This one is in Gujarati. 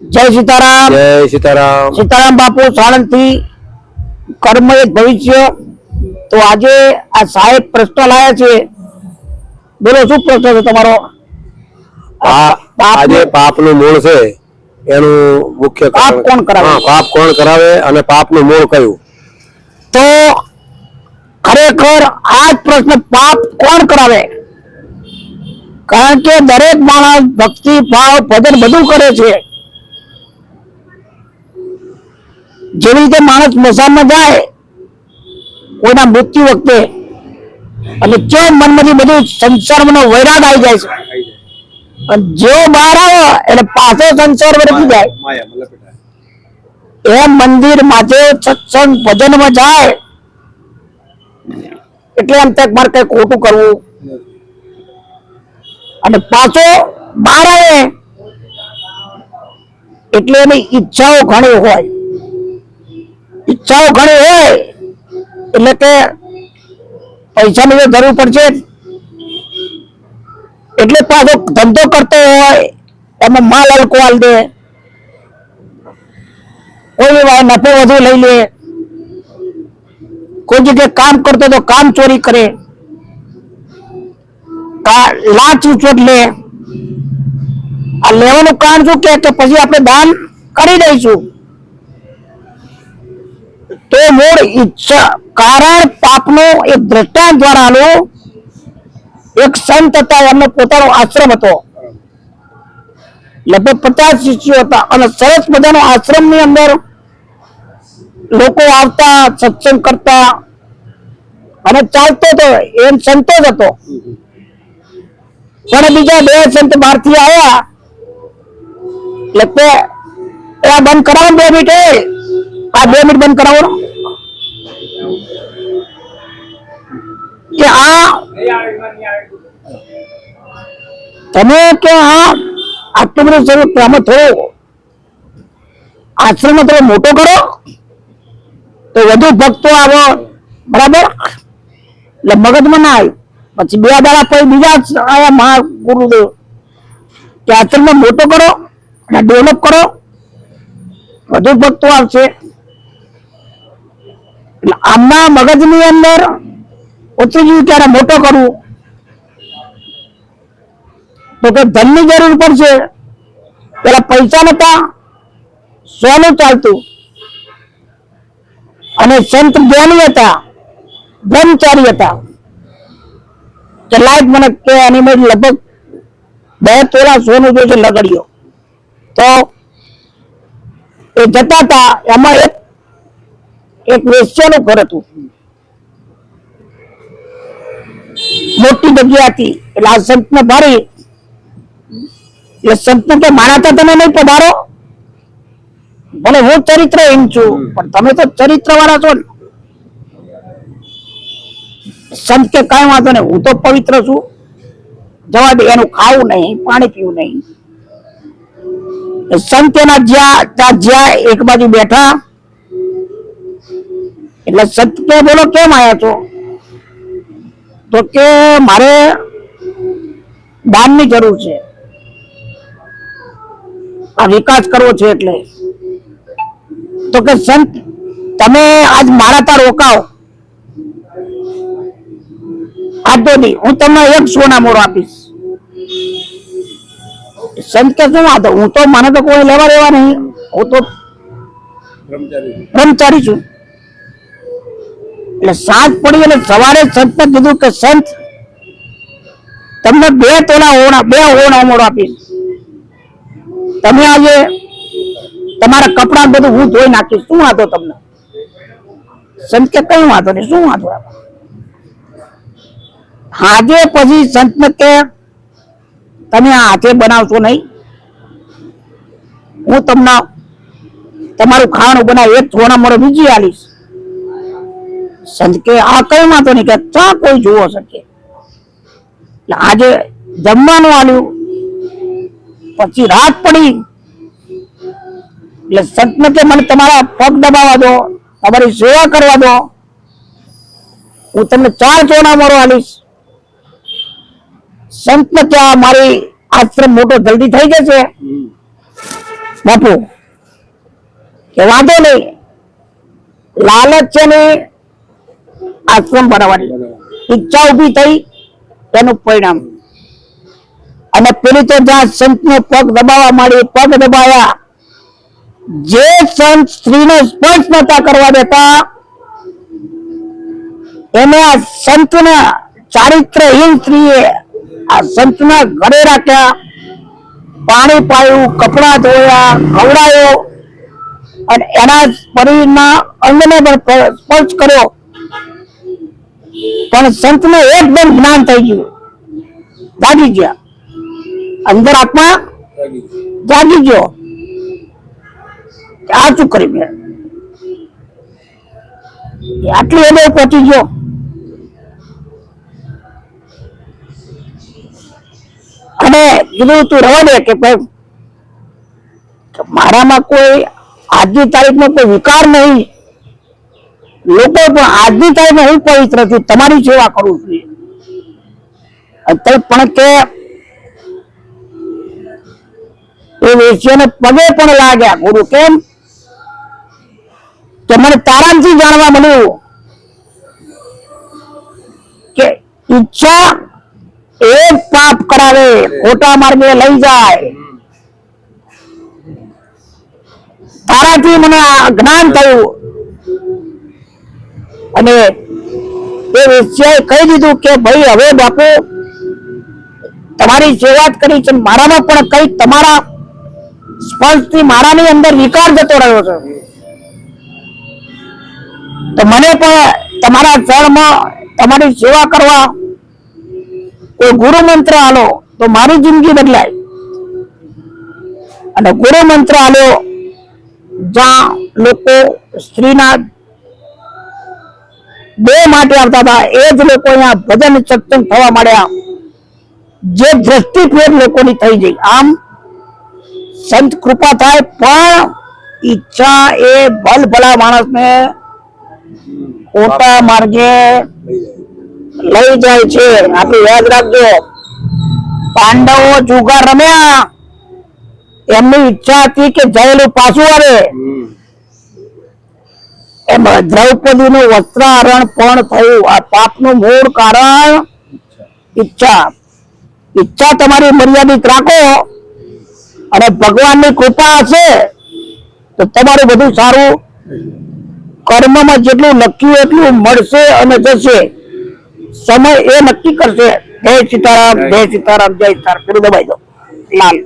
जय सीताराम। जय सीताराम। सीताराम बापू साणंद थी कर्मयुक्त भविष्य। तो आज आ साहेब प्रश्न लाया छे, बोलो शू प्रश्न छे तमारो? આજે પાપનું મૂળ છે એનું મુખ્ય પાપ કોણ કરાવે? પાપ કોણ કરાવે અને પાપનું મૂળ કયું? તો ખરેખર આ જ પ્રશ્ન પાપ કોણ કરાવે? કારણ કે દરેક માણસ ભક્તિ ભાવ ભજન બધું કરે છે। જેવી રીતે માણસ સ્મશાનમાં જાય કોઈના મૃત્યુ વખતે અને જો મનમાંથી બધું સંસારનો વૈરાગ આવી જાય છે અને જેવો બહાર આવે એટલે પાછો સંસાર વરસી જાય। એ મંદિર માથે સત્સંગ ભજનમાં જાય એટલે એમ તક મારે કઈ ખોટું કરવું અને પાછો બહાર આવે એટલે એની ઈચ્છાઓ ઘણી હોય। ઈચ્છાઓ ઘણી હોય એટલે કે પૈસાની જરૂર પડશે એટલે પાછો ધંધો કરતો હોય એમાં માલ હલકો હાલ દે, કોઈ નફો વધુ લઈ લે, કોઈ જગ્યાએ કામ કરતો તો કામ ચોરી કરે, લાંચ ઉચોટ લે। આ લેવાનું કારણ શું કે પછી આપણે દાન કરી દઈશું તો મૂળ ઈચ્છા કારણ પાપનો એક દ્રષ્ટાંત દ્વારા આલું। એક સંત હતા, એમનો પોતાનો આશ્રમ હતો, લગભગ 50 શિષ્યો હતા અને સરસ મજાનો આશ્રમ ની અંદર લોકો આવતા, સત્સંગ કરતા અને ચાલતો હતો, એમ સંતો જ હતો। પણ બીજા બે સંત બહારથી આવ્યા એટલે એ બંધ કરાવો 2 મિનિટ, આ 2 મિનિટ બંધ કરાવો કે આ તમે કે આટલું બધું શરૂ આમાં થોડો આશ્રમ થોડો મોટો કરો તો વધુ ભક્તો આવો, બરાબર? એટલે મગજમાં ના આવ્યું। પછી 2 દાડા પછી બીજા આયા મહાગુરુદેવ કે આશ્રમ મોટો કરો અને ડેવલપ કરો, વધુ ભક્તો આવશે। એટલે આમના મગજની અંદર ઉતરી ગયું ત્યારે મોટો કરવું તો કે ધનની જરૂર પડશે। પેલા પૈસા નતા, સોનું ચાલતું અને સંત જ્ઞાની હતા, બ્રહ્મચારી હતા કે લાઈટ મને કે એની મેં લગભગ 2 તોલા સોનું જોઈશે લગડ્યો તો એ જતા હતા। એમાં એક વેશ્યાનું ઘર હતું, મોટી જગ્યા હતી। એટલે આ સંતને ભારી એટલે સંતને કે મારા તો તમે નહીં પધારો, ભલે હું ચરિત્રહીન છું પણ તમે તો ચરિત્ર વાળા છો ને। સંત કે કઈ વાંધો નહીં, હું તો પવિત્ર છું, જવા દે, એનું ખાવું નહીં, પાણી પીવું નહીં। સંત એના જ્યાં એક બાજુ બેઠા એટલે સંત કે બોલો કેમ આવ્યા છો? તો કે મારે દાનની જરૂર છે, આ વિકાસ કરવો છે એટલે। તો કે સંત તમે આજ મારા ત્યાં રોકાઓ, આજનો દી હું તમને 1 સોના મોરો આપીશ। સંત કે શું વાંધો, હું તો મને તો કોઈ લેવા દેવા નહીં, હું તો બ્રહ્મચારી છું। એટલે સાંજ પડી એટલે સવારે સંતને કીધું કે સંત તમને 2 તોલા હોણા મોડો આપીશ, તમે આજે તમારા કપડા બધું હું ધોઈ નાખીશ, શું વાંધો તમને? સંત કે કઈ વાંધો નહીં, શું વાંધો? આજે પછી સંતને કે તમે આ હાથે બનાવશો નહીં, હું તમને તમારું ખાવાનું બનાવી 1 થોડા મોડો બીજી આલીશ। સંત કે આ કઈ વાંધો નહીં, કે ચા કોઈ જોવો શકે। એટલે આજે જમવાનું આલ્યું, પછી રાત પડી એટલે સંતને કે મને તમારા પગ દબાવવા દો, તમારી સેવા કરવા દો, હું તમને 4 ચોના મોરો આલીશ। સંતને ત્યાં મારી આશ્રમ મોટો જલ્દી થઈ જશે બાપુ કે વાંધો નહીં, લાલચ છે ને આશ્રમ બનાવવાની ઈચ્છા ઉભી થઈ એનું પરિણામ. અને પેલી તો જ્યાં સંતનો પગ દબાવવા માંડી, પગ દબાવ્યા, જે સંત સ્ત્રીને સ્પર્શ નતા કરવા દેતા એને આ સંતના ચારિત્રહીન સ્ત્રીએ આ સંતના ઘરે રાખ્યા, પાણી પાયું, કપડા ધોયા, ખવડાયો અને એના શરીરના અંગને પણ સ્પર્શ કર્યો. પણ સંતને એકદમ જ્ઞાન થઈ ગયું, જાગી ગયા, અંદર આત્મા જાગી ગયો. આ શું કરી મેં આટલી એને પહોંચી ગયો. અને કીધું તું રવા દે કે ભાઈ મારામાં કોઈ આજની તારીખમાં કોઈ વિકાર નહીં, લોકો પણ આજની તારીખમાં હું પવિત્ર છું, તમારી સેવા કરું છું. પણ કે એ વેશ્યાને પગે પણ લાગ્યા. ગુરુ કેમ કે મને તારાથી જાણવા મળ્યું કે ઈચ્છા એક પાપ કરાવે, ખોટા માર્ગે લઈ જાય. તારાથી મને જ્ઞાન થયું. અને એ વેશ્યાએ કહી દીધું કે ભાઈ હવે બાપુ તમારી સેવા જ કરી છે, મારામાં પણ કઈ તમારા સ્પર્શથી મારાની અંદર વિકાર જતો રહ્યો છે, તો મને પણ તમારા ચરણમાં તમારી સેવા કરવા કોઈ ગુરુ મંત્ર આલો તો મારી જિંદગી બદલાય. અને ગુરુ મંત્ર આલ્યો, જ્યાં લોકો સ્ત્રીના બે માટે આવતા હતા એ જ લોકો અહીંયા ભજન સત્સંગ થવા માંડ્યા, જે દ્રષ્ટિ ફેર લોકોની થઈ ગઈ. આમ સંત કૃપા થાય, પણ ઈચ્છા એ ભલા માણસને ખોટા માર્ગે લઈ જાય છે. આપણે યાદ રાખજો, પાંડવો જુગાર રમ્યા, એમની ઈચ્છા હતી કે જયેલું પાછું આવે. એમાં દ્રૌપદીનું વસ્ત્રાહરણ પણ થયું. આ પાપનું મૂળ કારણ ઈચ્છા. ઈચ્છા તમારી મર્યાદિત રાખો અને ભગવાનની કૃપા હશે તો તમારું બધું સારું, કર્મમાં જેટલું લખ્યું એટલું મળશે અને જશે. સમય એ નક્કી કરશે. જય સીતારામ, જય સીતારામ, જય સીતારામ. દબાઈ દો લાલ.